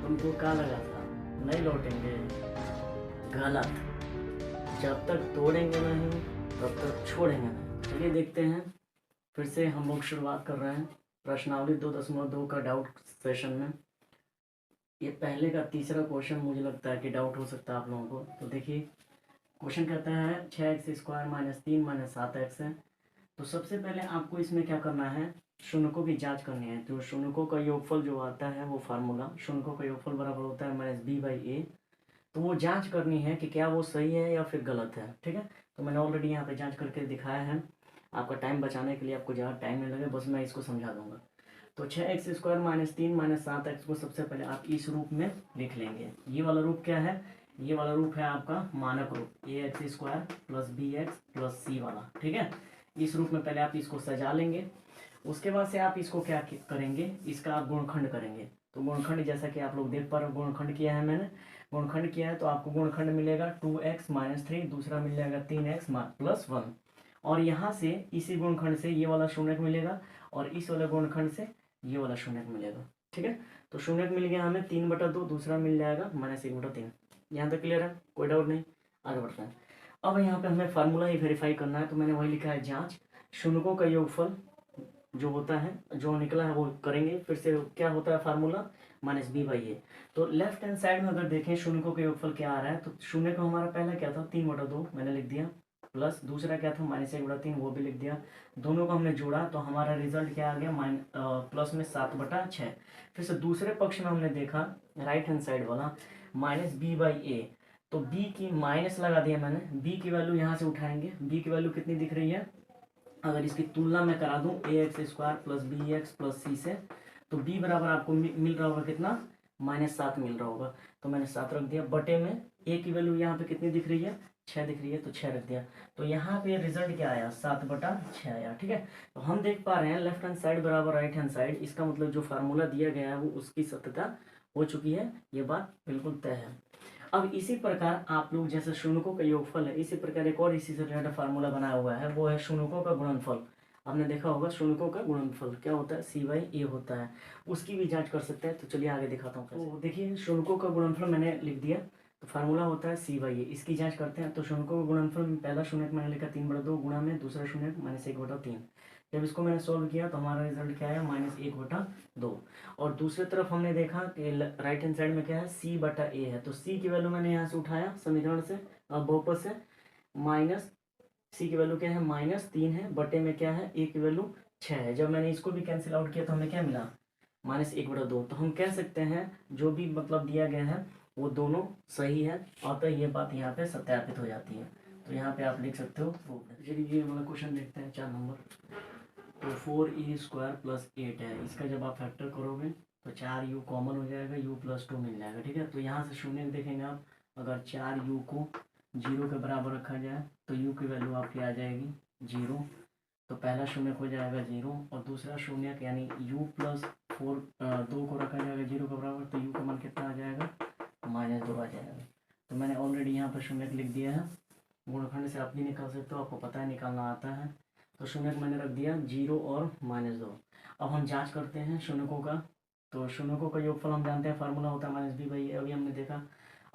तुमको क्या लगा था नहीं लौटेंगे? गलत। जब तक तोड़ेंगे नहीं तब तक छोड़ेंगे नहीं। चलिए देखते हैं। फिर से हम लोग शुरुआत कर रहे हैं प्रश्नावली 2.2 का डाउट सेशन में। ये पहले का तीसरा क्वेश्चन मुझे लगता है कि डाउट हो सकता है आप लोगों को। तो देखिए क्वेश्चन कहता है 6x² - 3 - 7x है। तो सबसे पहले आपको इसमें क्या करना है, शून्यकों की जांच करनी है। तो शून्यकों का योगफल जो आता है वो फार्मूला, शून्यकों का योगफल बराबर होता है -b/a। तो वो जांच करनी है कि क्या वो सही है या फिर गलत है। ठीक है, तो मैंने ऑलरेडी यहाँ पे जांच करके दिखाया है। आपका टाइम बचाने के लिए, आपको ज़्यादा टाइम नहीं लगे, बस मैं इसको समझा दूंगा। तो 6x² - 3 - 7x को सबसे पहले आप इस रूप में लिख लेंगे। ये वाला रूप क्या है? ये वाला रूप है आपका मानक रूप, ax² + bx + c वाला। ठीक है, इस रूप में पहले आप इसको सजा लेंगे। उसके बाद से आप इसको क्या करेंगे, इसका आप गुणनखंड करेंगे। तो गुणनखंड जैसा कि आप लोग देख पा रहे हो, गुणनखंड किया है मैंने। गुणनखंड किया है तो आपको गुणनखंड मिलेगा 2x - 3, दूसरा मिल जाएगा 3x + 1। और यहाँ से इसी गुणनखंड से ये वाला शून्यक मिलेगा और इस वाले गुणनखंड से ये वाला शून्यक मिलेगा। ठीक है, तो शून्यक मिल गया हमें 3/2, दूसरा मिल जाएगा -1/3। यहाँ तक क्लियर है, कोई डाउट नहीं, आगे बढ़ते हैं। अब यहाँ पे हमें फार्मूला ही वेरीफाई करना है। तो मैंने वही लिखा है जांच शून्यकों का योगफल जो होता है, जो निकला है वो करेंगे। फिर से क्या होता है फार्मूला, -b/a। तो लेफ्ट हैंड साइड में अगर देखें शून्यकों का योगफल क्या आ रहा है, तो शून्य का हमारा पहला क्या था 3/2 मैंने लिख दिया, प्लस दूसरा क्या था -1/3 वो भी लिख दिया। दोनों को हमने जोड़ा तो हमारा रिजल्ट क्या आ गया, प्लस में 7/6। फिर से दूसरे पक्ष में हमने देखा राइट हैंड साइड वाला -b/a। तो b की माइनस लगा दिया मैंने, b की वैल्यू यहाँ से उठाएंगे। b की वैल्यू कितनी दिख रही है, अगर इसकी तुलना मैं करा दूं ax² + bx + c से, तो b बराबर आपको मिल रहा होगा कितना, -7 मिल रहा होगा। तो मैंने 7 रख दिया। बटे में a की वैल्यू यहाँ पे कितनी दिख रही है, 6 दिख रही है, तो 6 रख दिया। तो यहाँ पे रिजल्ट क्या आया, 7/6 आया। ठीक है, तो हम देख पा रहे हैं लेफ्ट हैंड साइड बराबर राइट हैंड साइड। इसका मतलब जो फार्मूला दिया गया है वो उसकी सत्यता हो चुकी है, ये बात बिल्कुल तय है। अब इसी प्रकार आप लोग जैसे शून्यकों का योगफल है, इसी प्रकार एक और इसी से रिलेटेड फार्मूला बनाया हुआ है, वो है शून्यकों का गुणनफल। आपने देखा होगा शून्यकों का गुणनफल क्या होता है, c/a होता है। उसकी भी जांच कर सकते हैं। तो चलिए आगे दिखाता हूँ। तो देखिए शून्यकों का गुणनफल मैंने लिख दिया। तो फार्मूला होता है c/a। इसकी जांच करते हैं। तो शून्यकों का गुणनफल में पहला शून्यक मैंने लिखा 3/2 गुणा में दूसरा शून्यक -1/3। जब इसको मैंने सॉल्व किया तो हमारा रिजल्ट क्या आया, -1/2। और दूसरी तरफ हमने देखा कि राइट हैंड साइड में क्या है, c/a है। तो c की वैल्यू मैंने यहाँ से उठाया समीकरण से, अब बहुपद से, माइनस c की वैल्यू क्या है, -3 है, बटे में क्या है, a की वैल्यू 6 है। जब मैंने इसको भी कैंसिल आउट किया तो हमें क्या मिला, -1/2। तो हम कह सकते हैं जो भी मतलब दिया गया है वो दोनों सही है, अतः ये बात यहाँ पे सत्यापित हो जाती है। तो यहाँ पे आप लिख सकते हो। चलिए ये वाला क्वेश्चन देखते हैं 4 नंबर। तो 4e² + 8 है। इसका जब आप फैक्टर करोगे तो 4u कॉमन हो जाएगा, u + 2 मिल जाएगा। ठीक है, तो यहाँ से शून्य देखेंगे आप, अगर 4u को 0 के बराबर रखा जाए तो u की वैल्यू आपकी आ जाएगी 0। तो पहला शून्य हो जाएगा 0 और दूसरा शून्य यानी u + 2 को रखा जाएगा 0 के बराबर, तो u का मान कितना आ जाएगा, -2 आ जाएगा। तो मैंने ऑलरेडी यहाँ पर शून्य लिख दिया है। गुणनखंड से आप भी निकाल सकते हो, आपको पता है निकालना आता है। तो शून्यक मैंने रख दिया 0 और -2। अब हम जांच करते हैं शून्यकों का। तो शून्यकों का योगफल हम जानते हैं फार्मूला होता है -b/a, अभी हमने देखा।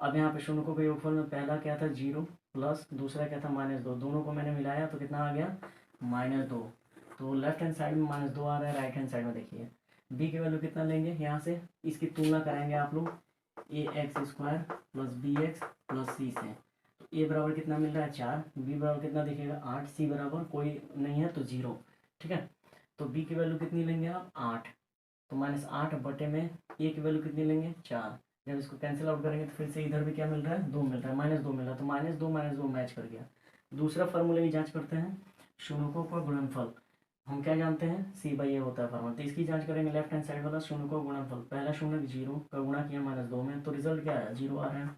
अब यहाँ पे शून्यकों के योगफल में पहला क्या था 0 प्लस दूसरा क्या था -2, दोनों को मैंने मिलाया तो कितना आ गया, -2। तो लेफ्ट हैंड साइड में -2 आ रहा है, राइट हैंड साइड में देखिए b की वैल्यू कितना लेंगे, यहाँ से इसकी तुलना कराएंगे आप लोग ax² + bx + c से। तो a बराबर कितना मिल रहा है 4, b बराबर कितना दिखेगा 8, c बराबर कोई नहीं है तो 0। ठीक है, तो b की वैल्यू कितनी लेंगे आप 8। तो -8 बटे में a की वैल्यू कितनी लेंगे 4। जब इसको कैंसिल आउट करेंगे तो फिर से इधर भी क्या मिल रहा है, 2 मिल रहा है, -2 मिल रहा है। तो -2 मैच कर गया। दूसरा फार्मूले की जांच करते हैं, शून्यकों का गुणनफल हम क्या जानते हैं, c/a होता है फार्मूला। तो इसकी जांच करेंगे लेफ्ट हैंड साइड वाला शून्यकों का गुणनफल, पहला शून्य 0 का गुणा किया -2 में, तो रिजल्ट क्या आया 0 आ रहा है।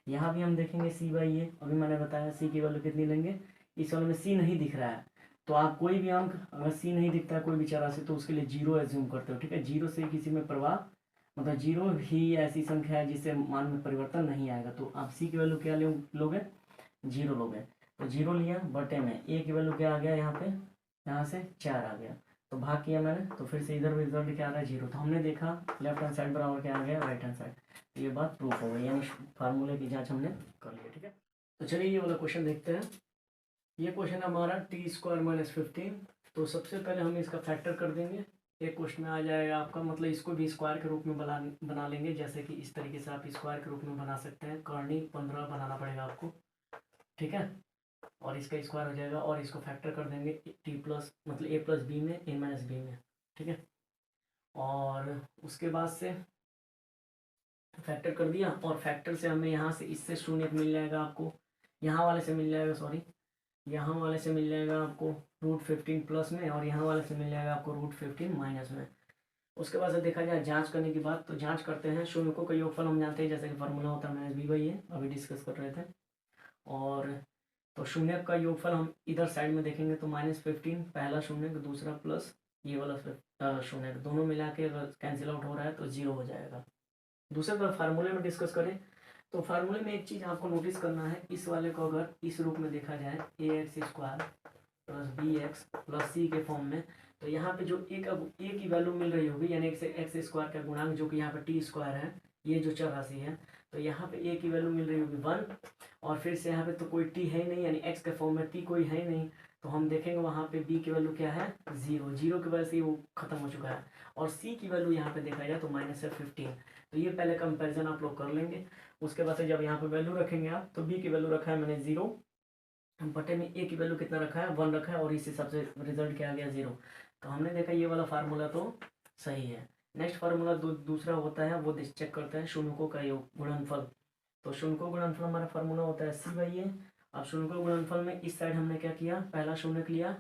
यहाँ भी हम देखेंगे c/a, अभी मैंने बताया c की वैल्यू कितनी लेंगे, इस वाले में c नहीं दिख रहा है। तो आप कोई भी अंक अगर c नहीं दिखता है कोई भी चरासी, तो उसके लिए 0 एज्यूम करते हो। ठीक है, 0 से किसी में प्रभाव मतलब 0 ही ऐसी संख्या है जिससे मान में परिवर्तन नहीं आएगा। तो आप c की वैल्यू क्या लोगे, 0 लोगे। तो 0 लिया, बटे में a की वैल्यू क्या आ गया यहाँ पे, यहाँ से 4 आ गया। तो भाग किया मैंने, तो फिर से इधर रिजल्ट क्या आ रहा है 0। तो हमने देखा लेफ्ट हैंड साइड बराबर क्या आ गया राइट हैंड साइड। तो ये बात प्रूफ हो गई, यानी फार्मूले की जांच हमने कर ली। ठीक है, तो चलिए ये वाला क्वेश्चन देखते हैं। ये क्वेश्चन हमारा t² - 15। तो सबसे पहले हम इसका फैक्टर कर देंगे। एक क्वेश्चन में आ जाएगा आपका, मतलब इसको भी स्क्वायर के रूप में बना लेंगे, जैसे कि इस तरीके से आप स्क्वायर के रूप में बना सकते हैं। कर्णी 15 बनाना पड़ेगा आपको, ठीक है, और इसका स्क्वायर हो जाएगा, और इसको फैक्टर कर देंगे टी प्लस मतलब a + b में, a - b में, ठीक है। और उसके बाद से फैक्टर कर दिया, और फैक्टर से हमें यहाँ से इससे शून्य मिल जाएगा आपको, यहाँ वाले से मिल जाएगा, सॉरी, यहाँ वाले से मिल जाएगा आपको √15 प्लस में, और यहाँ वाले से मिल जाएगा आपको √15 माइनस में। उसके बाद से देखा जाए जांच करने की बात, तो जांच करते हैं। शून्यकों का योगफल हम जानते हैं, जैसे कि फार्मूला होता है -b/a, अभी डिस्कस कर रहे थे। और तो शून्य का योगफल हम इधर साइड में देखेंगे तो -15 पहला शून्य, दूसरा प्लस ये वाला शून्य, दोनों मिला के अगर कैंसिल आउट हो रहा है तो 0 हो जाएगा। दूसरे तरफ फार्मूले में डिस्कस करें तो फार्मूले में एक चीज़ आपको नोटिस करना है, इस वाले को अगर इस रूप में देखा जाए ax² + bx + c के फॉर्म में, तो यहाँ पे जो a की वैल्यू मिल रही होगी, यानी x² का गुणांक, जो कि यहाँ पे t² है, ये जो चर राशि है, तो यहाँ पे a की वैल्यू मिल रही होगी 1, और फिर से यहाँ पे तो कोई t है ही नहीं, यानी x के फॉर्म में t कोई है ही नहीं, तो हम देखेंगे वहाँ पे b की वैल्यू क्या है 0, 0 की वजह से वो खत्म हो चुका है। और c की वैल्यू यहाँ पे देखा जाए तो -15। तो ये पहले कंपैरिजन आप लोग कर लेंगे। उसके बाद से जब यहाँ पे वैल्यू रखेंगे आप, तो b की वैल्यू रखा है मैंने 0, बटे में a की वैल्यू कितना रखा है 1 रखा है, और इस हिसाब से रिजल्ट क्या आ गया 0। तो हमने देखा ये वाला फार्मूला तो सही है। नेक्स्ट फार्मूला दूसरा होता है, वो चेक करते हैं शून्यकों का योग गुणनफल। तो शून्यकों गुणनफल हमारा फार्मूला होता है c/a। अब शून्यकों गुणनफल में इस साइड हमने क्या किया, पहला शून्य लिया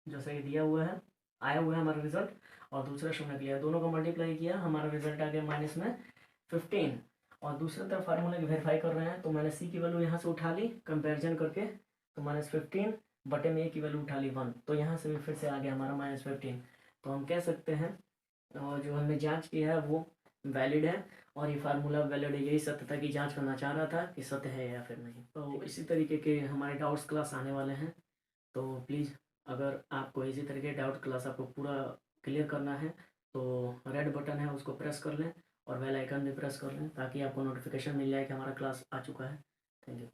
जैसे कि दिया हुआ है, आया हुआ है हमारा रिजल्ट, और दूसरा शून्य लिया, दोनों को मल्टीप्लाई किया, हमारा रिजल्ट आ गया -15। और दूसरी तरफ फार्मूला की वेरीफाई कर रहे हैं, तो मैंने सी की वैल्यू यहाँ से उठा ली कंपैरिजन करके, तो -15 बटे में a की वैल्यू उठा ली 1, तो यहाँ से भी फिर से आ गया हमारा -15। तो हम कह सकते हैं और जो हमने जांच की है वो वैलिड है, और ये फार्मूला वैलिड है। यही सत्यता की जांच करना चाह रहा था कि सत्य है या फिर नहीं। तो इसी तरीके के हमारे डाउट्स क्लास आने वाले हैं, तो प्लीज़ अगर आपको इसी तरीके डाउट क्लास आपको पूरा क्लियर करना है, तो रेड बटन है उसको प्रेस कर लें, और बेल आइकन भी प्रेस कर लें, ताकि आपको नोटिफिकेशन मिल जाए कि हमारा क्लास आ चुका है। Thank you.